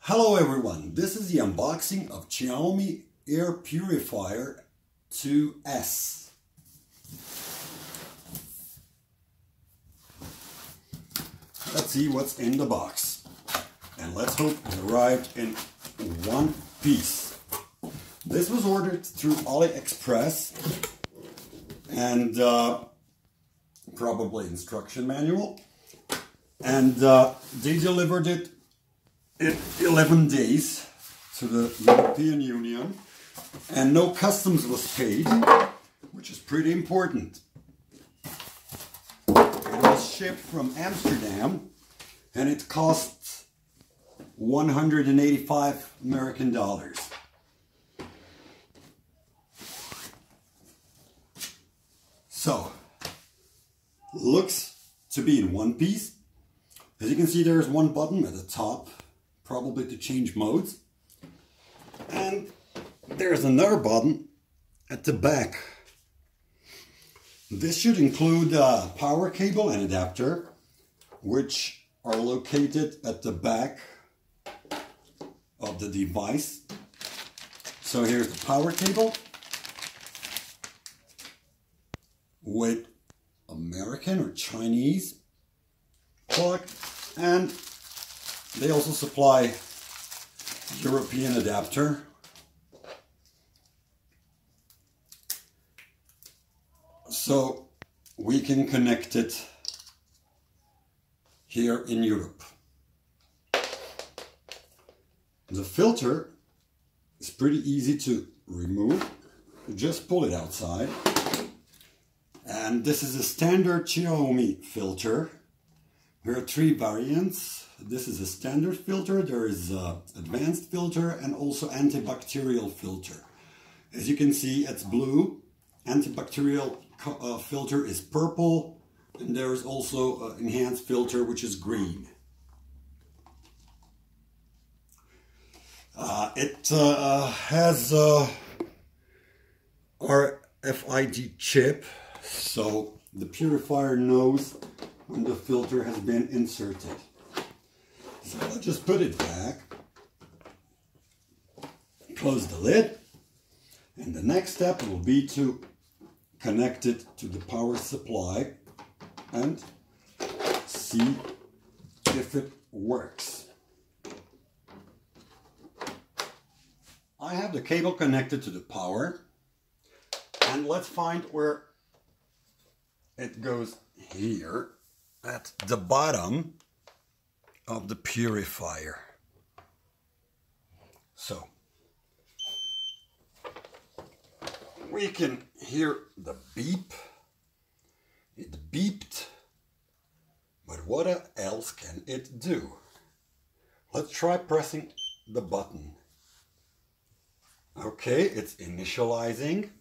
Hello everyone, this is the unboxing of Xiaomi Air Purifier 2S. Let's see what's in the box. And let's hope it arrived in one piece. This was ordered through AliExpress and probably instruction manual. And they delivered it in 11 days to the European Union, and no customs was paid, which is pretty important. It was shipped from Amsterdam and it cost 185 American dollars. So, looks to be in one piece. As you can see, there's one button at the top, probably to change modes. And there's another button at the back. This should include a power cable and adapter, which are located at the back of the device. So here's the power cable with American or Chinese plug, and they also supply European adapter. So we can connect it here in Europe. The filter is pretty easy to remove. You just pull it outside. And this is a standard Xiaomi filter. There are three variants. This is a standard filter, there is an advanced filter, and also antibacterial filter. As you can see, it's blue. Antibacterial filter is purple, and there is also an enhanced filter which is green. It has RFID chip, so the purifier knows when the filter has been inserted. So I'll just put it back, close the lid, and the next step will be to connect it to the power supply and see if it works. I have the cable connected to the power, and let's find where it goes here at the bottom of the purifier. So we can hear the beep. It beeped, but what else can it do? Let's try pressing the button. Okay, it's initializing.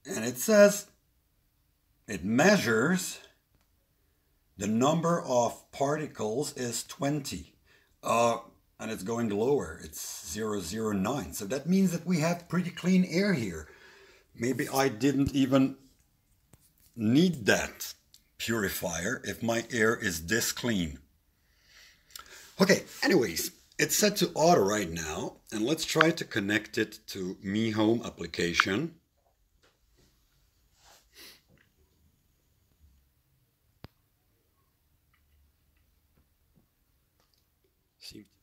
And it says it measures the number of particles is 20. And it's going lower. It's 009. So that means that we have pretty clean air here. Maybe I didn't even need that purifier if my air is this clean. Okay, anyways, it's set to auto right now. And let's try to connect it to Mi Home application. Seems